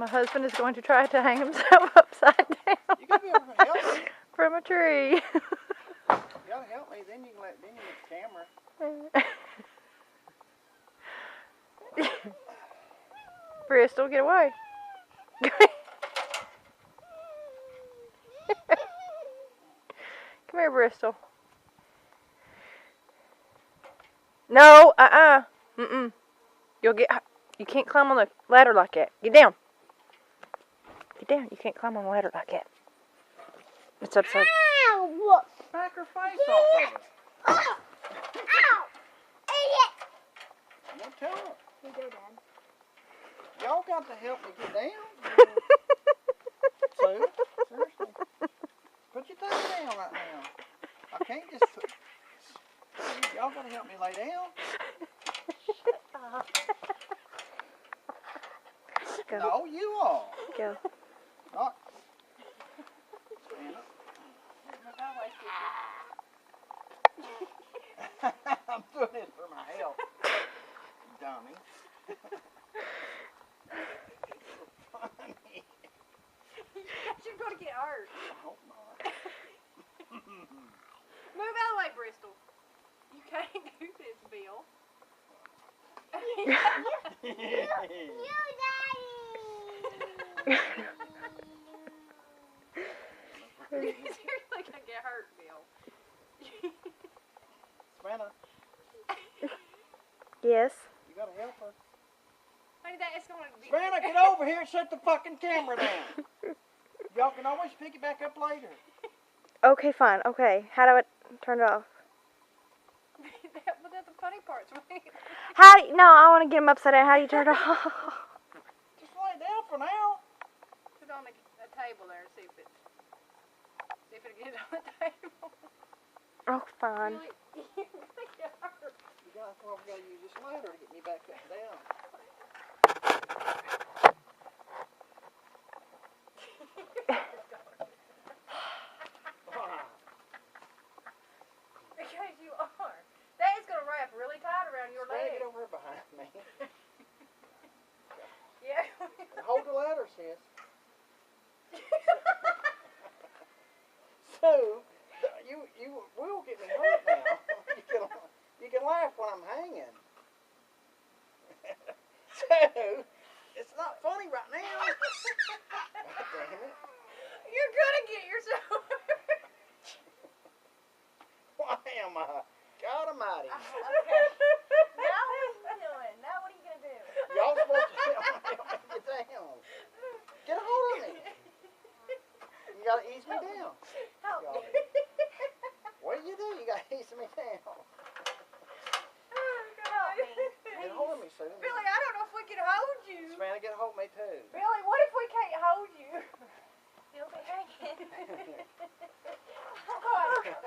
My husband is going to try to hang himself upside down You gotta be able to help me. from a tree. You gotta help me, then you can get the camera. Bristol, get away. Come here, Bristol. No, Mm-mm. You can't climb on the ladder like that. Get down. Get down. You can't climb on the ladder like that. It's upside. Ow! Smack her face off of her. Ow! Idiot! Don't tell her. You go, Dad. Y'all got to help me get down. Sue, seriously. Put your thing down right now. I can't just put... Y'all gotta help me lay down. Go. No, you all. Go. Not. Stand up. I'm doing it for my health. Dummy. Funny. You're going to get hurt. I hope not. Move out of the way, Bristol. You can't do this, Bill. You, Daddy! You're seriously going to get hurt, Bill. Savannah, Yes. you gotta help her. Honey, that is going to be... Savannah, get over here and shut the fucking camera down. Y'all can always pick it back up later. Okay, fine. Okay. How do I turn it off? But that's the funny parts, right? No, I want to get him upside down. How do you turn it off? Just lay down for now. Put it on a table there and see if it'll get on the table. Oh, fine. You're gonna get hurt. You gotta probably gotta use this ladder to get me back up and down. Because you are. That is gonna wrap really tight around your Savannah, leg. get over here behind me. Yeah. Hold the ladder, sis. So, you will get me hurt now. You can laugh when I'm hanging. So, it's not funny right now. God damn it. You're gonna get yourself. Why am I? God almighty. Okay. Now what are you doing? Now what are you gonna do? Y'all supposed to help me get down. Get a hold of me. You gotta ease me down. Help Y'all. me. What do? You gotta ease me down. Oh, God. Get a hold of me, Sue. Billy, I don't know if we can hold you. Savannah, get a hold of me too. Billy, what if we can't hold you? You'll be hanging. Oh, God.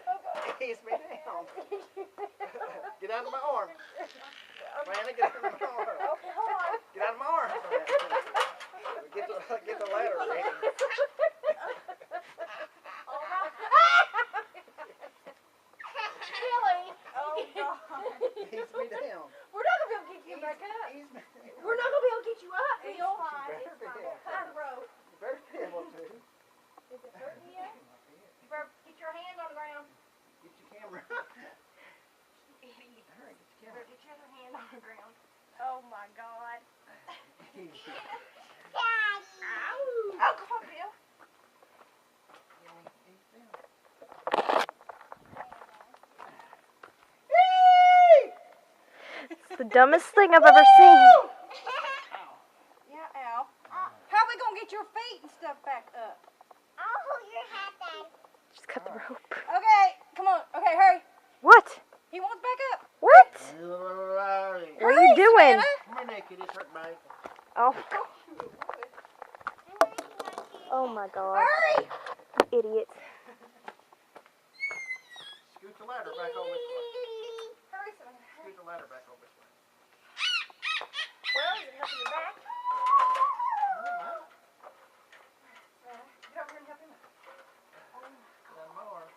Oh, God. Ease me down. Get out of my arm. Savannah, get out of my arm. Okay, hold on. Get out of my arm. Get the ladder ready. Billy. Oh, God. Ease me down. We're not going to be able to get you back up. Ease me down. We're not going to be able to get you up, It's Bill. fine, it's fine. What kind of rope? You better be able to. Is it hurting you? You better get your hand on the ground. Get your camera. Idiot. All right, get You your better get your other hand on the ground. Oh, my God. camera. Ow. Oh, come on, Bill. It's the dumbest thing I've ever seen. Yeah, Al. How are we going to get your feet and stuff back up? I'll hold your hat, Dad. Just cut the rope. Okay, come on. Okay, hurry. What? He wants back up. What? Alright. What are you doing? Savannah. Come here, naked. It's hurt my ankle. Oh. Oh my God. Hurry. Idiot. Scoot the ladder back over this way. Hurry, Savannah. Scoot the ladder back over this way. Well, is it helping your back? Alright, Get over here and help him up. get out of my arm.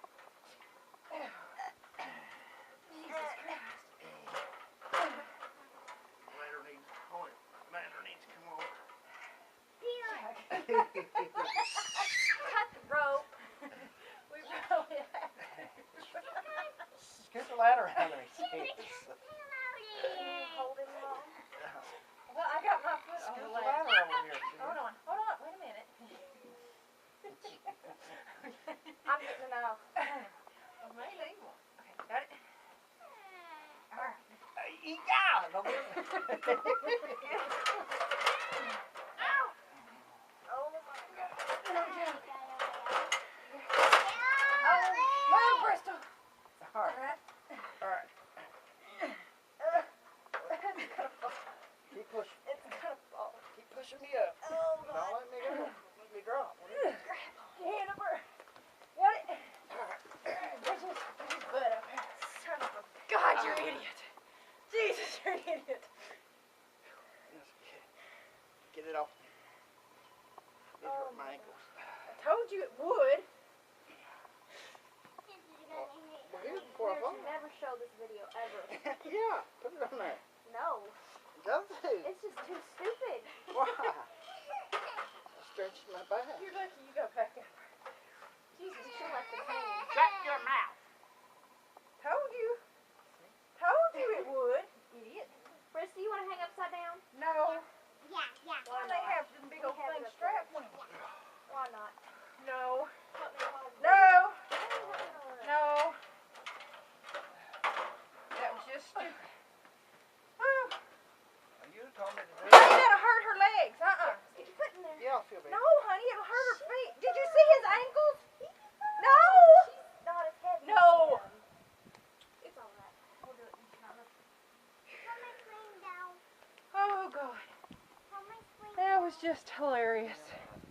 Jesus Christ. Ladder needs to come over. Cut the rope. We probably have to. Scoot the ladder around there. Hold him long. Well, I got my foot on Scoot the the ladder. ladder over here. Hold on, wait a minute. I'm getting an off. I may leave one. Okay, got it? Alright. Yeah! Don't get me. Oh my God. Oh, move, Bristol. Alright, Alright. alright. It's gonna fall. Keep pushing. It's gonna fall. Keep pushing me up. Oh, Don't God. let me go. Let me drop. Get over. Got it? Push his butt up here. Son of a... God, you're an idiot. Jesus, you're an idiot. Get it off. It Oh, hurt my ankles. I told you it would. Well, here's before I fall. Never show this video ever. Yeah, put it on there. No, Don't do. it's just too stupid. Why? Stretching my back. You're lucky you got back up. Jesus, you should let the pain. Shut your mouth. Told you. Told you it would. Idiot. Chris, do you want to hang upside down? No. Yeah. Why they have them big old We have things it up strapped on? Why not? No. Let me hold it. No. No. That was just stupid. Oh. You told me to do Honey, it. that'll hurt her legs. Get your foot in there. Yeah, I'll feel better. No, honey, it'll hurt her feet. Did you see his ankles? No. She's not as heavy No. as him. It's alright. We'll do it in time. Put my swing down. Oh, God. Put my swing That was just hilarious. Yeah,